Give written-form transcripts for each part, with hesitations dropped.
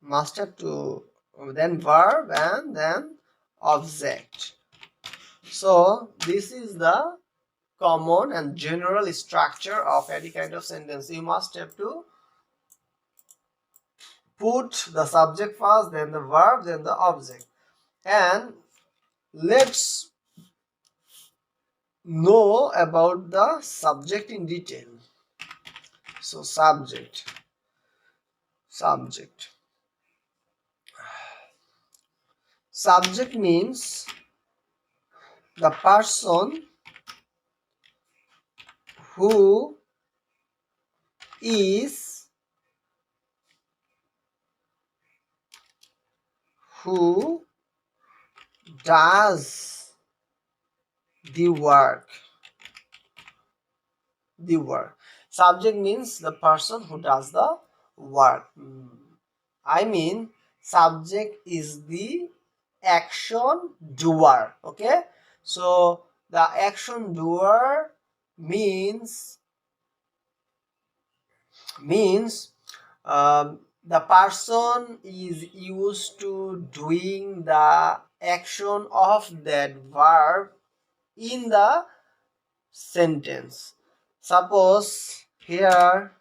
must have to, then verb and then object. So this is the common and general structure of any kind of sentence. You must have to put the subject first, then the verb, then the object. And let's know about the subject in detail. So subject means the person who is who does the work. Subject means the person who does the work. I mean, subject is the action doer. Okay, so the action doer means the person is used to doing the action of that verb in the sentence. Suppose here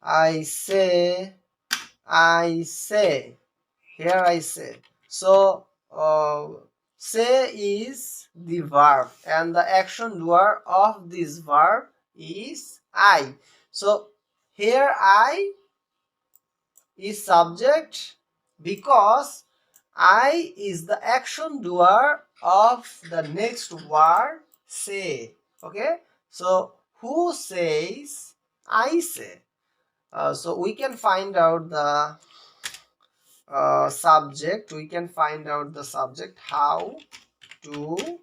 I say, here I say. So say is the verb and the action doer of this verb is I. So here I is subject because I is the action doer of the next word say. Okay, so who says? I say. So we can find out the subject. We can find out the subject. How to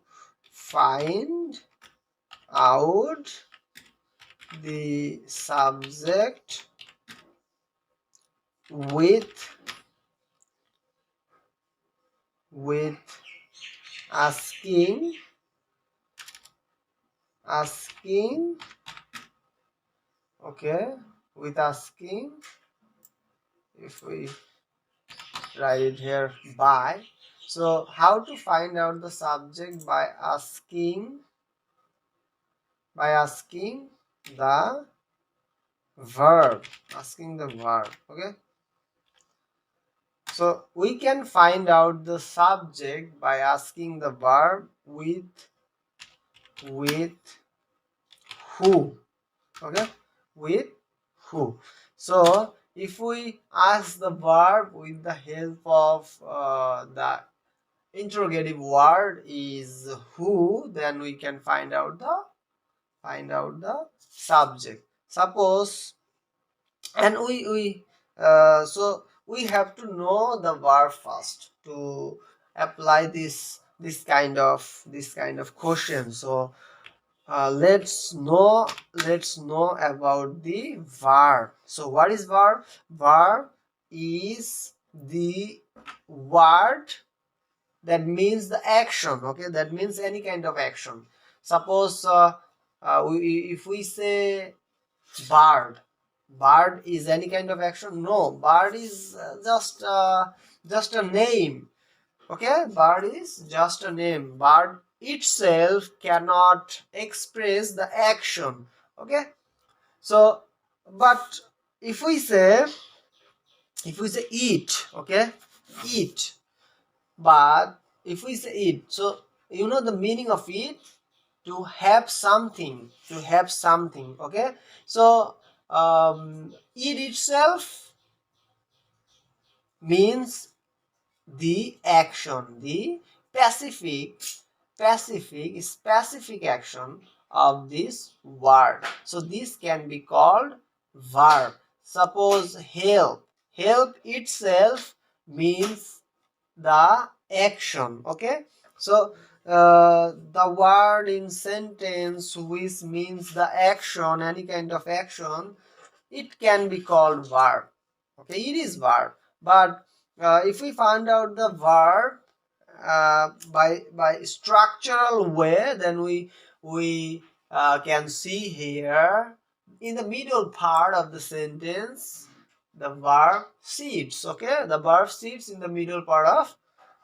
find out the subject with asking okay, with asking, if we write it here by. So how to find out the subject? By asking the verb. Okay, so we can find out the subject by asking the verb with who. Okay, with who. So if we ask the verb with the help of the interrogative word is who, then we can find out the subject. Suppose, and so we have to know the verb first to apply this kind of question. So let's know about the verb. So what is verb? Verb is the word that means the action. Okay, that means any kind of action. Suppose if we say bird is any kind of action? No, bird is just a name. Okay, bird is just a name. Bird itself cannot express the action. Okay, so but if we say eat, okay, eat. But if we say eat, so you know the meaning of eat? To have something, okay. So eat itself means the action, the specific action of this word. So this can be called verb. Suppose help itself means the action. Okay, so the word in sentence which means the action, any kind of action, it can be called verb. Okay, it is verb. But if we find out the verb by structural way, then we can see here in the middle part of the sentence, the verb sits. Okay, the verb sits in the middle part of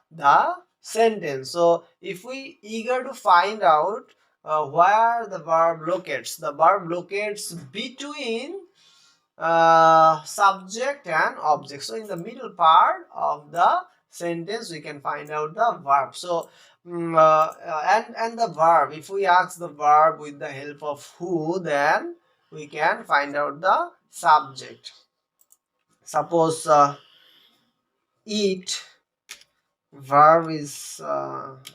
the sentence. So if we eager to find out where the verb locates between subject and object. So in the middle part of the sentence we can find out the verb. So and the verb, if we ask the verb with the help of who, then we can find out the subject. Suppose eat, verb is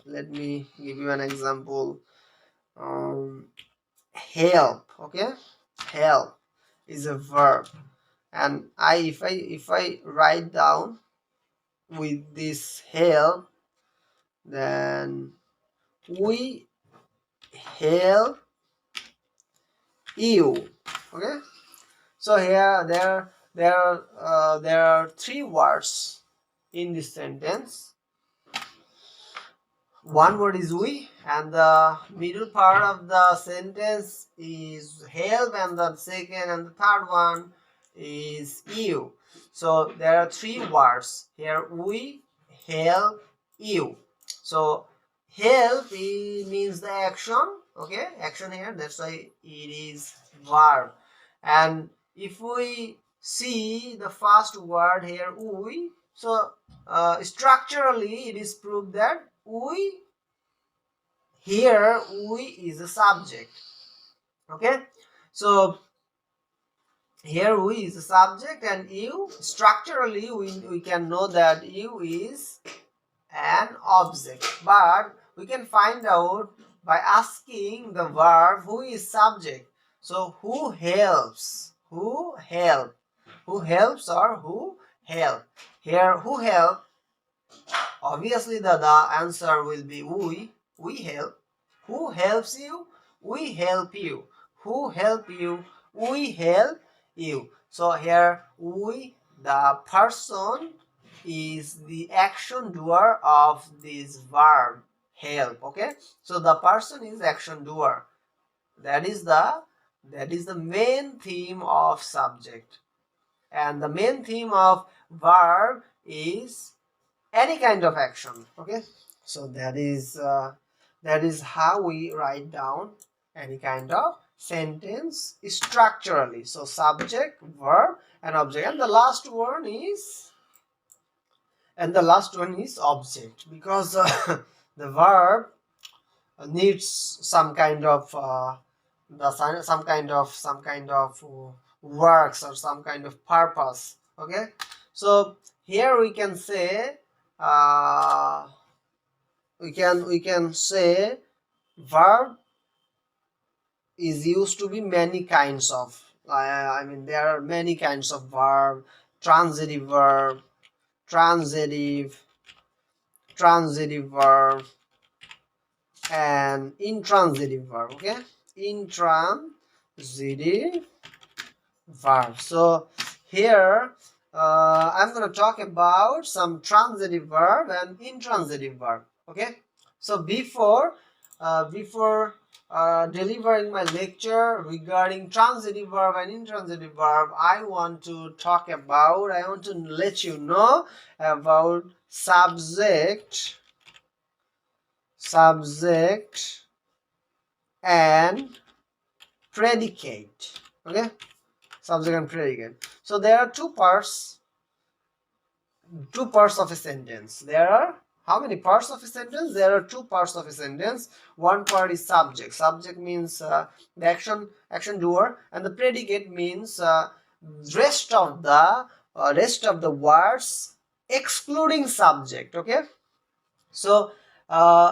let me give you an example. Help. Okay, help is a verb, and if I write down with this help, then we help you. Okay, so here there are three words in this sentence. One word is we, and the middle part of the sentence is help, and the second and the third one is you. So there are three words here: we help you. So help means the action. Okay, action here, that's why it is verb. And if we see the first word here, we, so structurally it is proved that we, here we is a subject. Okay, so here we is a subject, and you, structurally we can know that you is an object, but we can find out by asking the verb who is subject. So who helps, who help, who helps or who help. Here who help, obviously the answer will be we help. Who helps you? We help you. Who help you? We help you. So here we, the person, is the action doer of this verb help. Okay, so the person is action doer. That is the main theme of subject, and the main theme of verb is any kind of action. Okay, so that is how we write down any kind of sentence structurally. So subject, verb, and object, and the last one is object, because the verb needs some kind of some kind of works or some kind of purpose. Okay, so here we can say we can say verb is used to be many kinds of, I mean there are many kinds of verb: transitive verb, transitive verb, and intransitive verb. Okay, intransitive verb. So here I'm going to talk about some transitive verb and intransitive verb. Okay, so before delivering my lecture regarding transitive verb and intransitive verb, I want to let you know about subject and predicate. Okay, subject and predicate. So there are two parts of a sentence. There are how many parts of a sentence? There are two parts of a sentence. One part is subject. Subject means the action doer, and the predicate means rest of the words excluding subject. Okay, so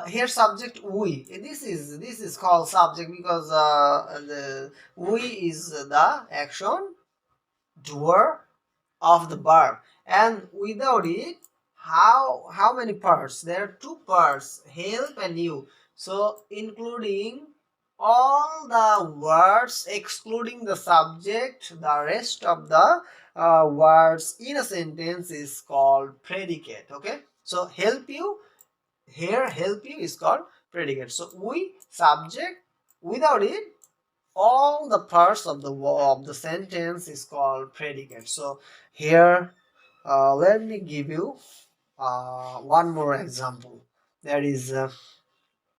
here subject we, this is called subject because the we is the action doer of the verb, and without it, how many parts? There are two parts, help and you. So including all the words excluding the subject, the rest of the words in a sentence is called predicate. Okay, so help you, here help you is called predicate. So we, subject, without it all the parts of the sentence is called predicate. So here, let me give you one more example. That is,